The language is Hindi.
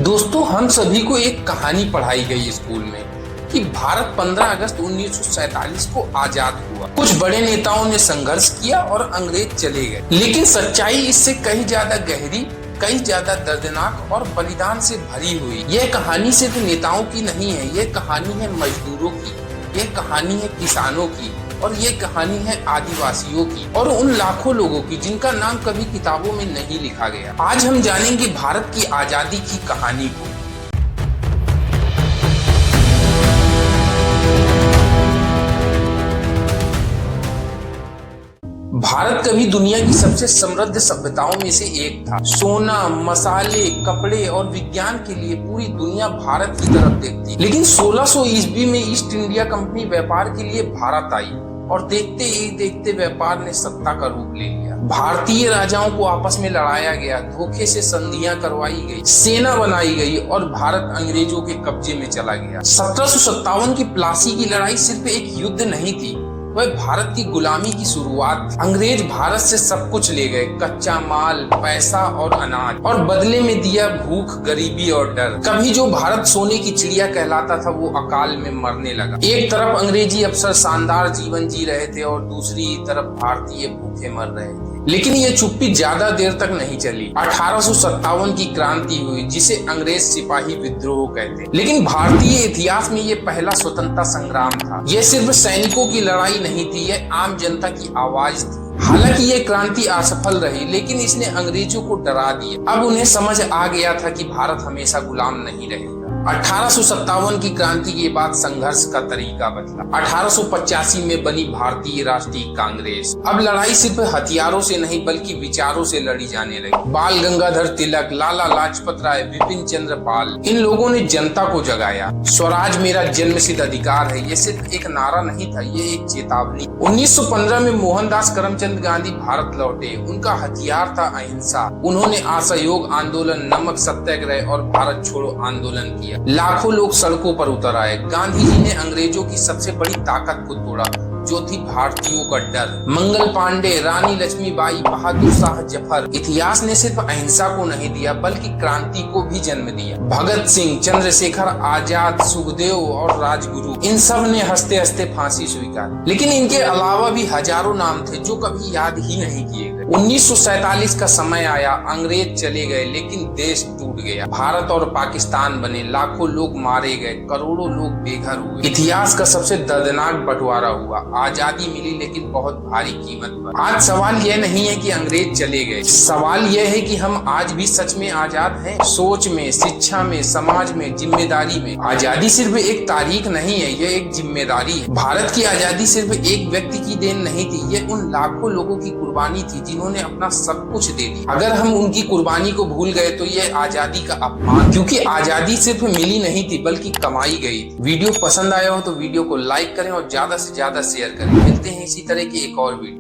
दोस्तों, हम सभी को एक कहानी पढ़ाई गई स्कूल में कि भारत 15 अगस्त 1947 को आजाद हुआ। कुछ बड़े नेताओं ने संघर्ष किया और अंग्रेज चले गए, लेकिन सच्चाई इससे कहीं ज्यादा गहरी, कहीं ज्यादा दर्दनाक और बलिदान से भरी हुई। यह कहानी सिर्फ नेताओं की नहीं है, यह कहानी है मजदूरों की, यह कहानी है किसानों की, और ये कहानी है आदिवासियों की और उन लाखों लोगों की जिनका नाम कभी किताबों में नहीं लिखा गया। आज हम जानेंगे भारत की आजादी की कहानी को। भारत कभी दुनिया की सबसे समृद्ध सभ्यताओं में से एक था। सोना, मसाले, कपड़े और विज्ञान के लिए पूरी दुनिया भारत की तरफ देखती। लेकिन 1600 ईस्वी में ईस्ट इंडिया कंपनी व्यापार के लिए भारत आई और देखते ही देखते व्यापार ने सत्ता का रूप ले लिया। भारतीय राजाओं को आपस में लड़ाया गया, धोखे से संधियां करवाई गई, सेना बनाई गई और भारत अंग्रेजों के कब्जे में चला गया। 1757 की प्लासी की लड़ाई सिर्फ एक युद्ध नहीं थी, वह भारत की गुलामी की शुरुआत थी। अंग्रेज भारत से सब कुछ ले गए, कच्चा माल, पैसा और अनाज, और बदले में दिया भूख, गरीबी और डर। कभी जो भारत सोने की चिड़िया कहलाता था वो अकाल में मरने लगा। एक तरफ अंग्रेजी अफसर शानदार जीवन जी रहे थे और दूसरी तरफ भारतीय भूखे मर रहे थे। लेकिन ये चुप्पी ज्यादा देर तक नहीं चली। 1857 की क्रांति हुई, जिसे अंग्रेज सिपाही विद्रोह कहते। लेकिन भारतीय इतिहास में ये पहला स्वतंत्रता संग्राम था। ये सिर्फ सैनिकों की लड़ाई नहीं थी, यह आम जनता की आवाज थी। हालांकि ये क्रांति असफल रही, लेकिन इसने अंग्रेजों को डरा दिया। अब उन्हें समझ आ गया था कि भारत हमेशा गुलाम नहीं रहेगा। 1857 की क्रांति के बाद संघर्ष का तरीका बदला। 1885 में बनी भारतीय राष्ट्रीय कांग्रेस। अब लड़ाई सिर्फ हथियारों से नहीं बल्कि विचारों से लड़ी जाने लगी। बाल गंगाधर तिलक, लाला लाजपत राय, विपिन चंद्र पाल, इन लोगों ने जनता को जगाया। स्वराज मेरा जन्मसिद्ध अधिकार है, ये सिर्फ एक नारा नहीं था, ये एक चेतावनी। 1915 में मोहनदास करमचंद गांधी भारत लौटे। उनका हथियार था अहिंसा। उन्होंने असहयोग आंदोलन, नमक सत्याग्रह और भारत छोड़ो आंदोलन किया। लाखों लोग सड़कों पर उतर आए। गांधी जी ने अंग्रेजों की सबसे बड़ी ताकत को तोड़ा, जो थी भारतीयों का डर। मंगल पांडे, रानी लक्ष्मीबाई, बहादुर शाह जफर। इतिहास ने सिर्फ अहिंसा को नहीं दिया बल्कि क्रांति को भी जन्म दिया। भगत सिंह, चंद्रशेखर आजाद, सुखदेव और राजगुरु, इन सब ने हंसते हंसते फांसी स्वीकारी। लेकिन इनके अलावा भी हजारों नाम थे जो कभी याद ही नहीं किए गए। 1947 का समय आया, अंग्रेज चले गए, लेकिन देश टूट गया। भारत और पाकिस्तान बने, लाखों लोग मारे गए, करोड़ों लोग बेघर हुए। इतिहास का सबसे दर्दनाक बंटवारा हुआ। आजादी मिली लेकिन बहुत भारी कीमत पर। आज सवाल यह नहीं है कि अंग्रेज चले गए, सवाल यह है कि हम आज भी सच में आजाद हैं? सोच में, शिक्षा में, समाज में, जिम्मेदारी में। आजादी सिर्फ एक तारीख नहीं है, यह एक जिम्मेदारी है। भारत की आजादी सिर्फ एक व्यक्ति की देन नहीं थी, यह उन लाखों लोगों की कुर्बानी थी जिन्होंने अपना सब कुछ दे दिया। अगर हम उनकी कुर्बानी को भूल गए तो यह आजादी का अपमान, क्योंकि आजादी सिर्फ मिली नहीं थी बल्कि कमाई गई थी। वीडियो पसंद आया हो तो वीडियो को लाइक करें और ज्यादा से ज्यादा शेयर करें। मिलते हैं इसी तरह की एक और वीडियो।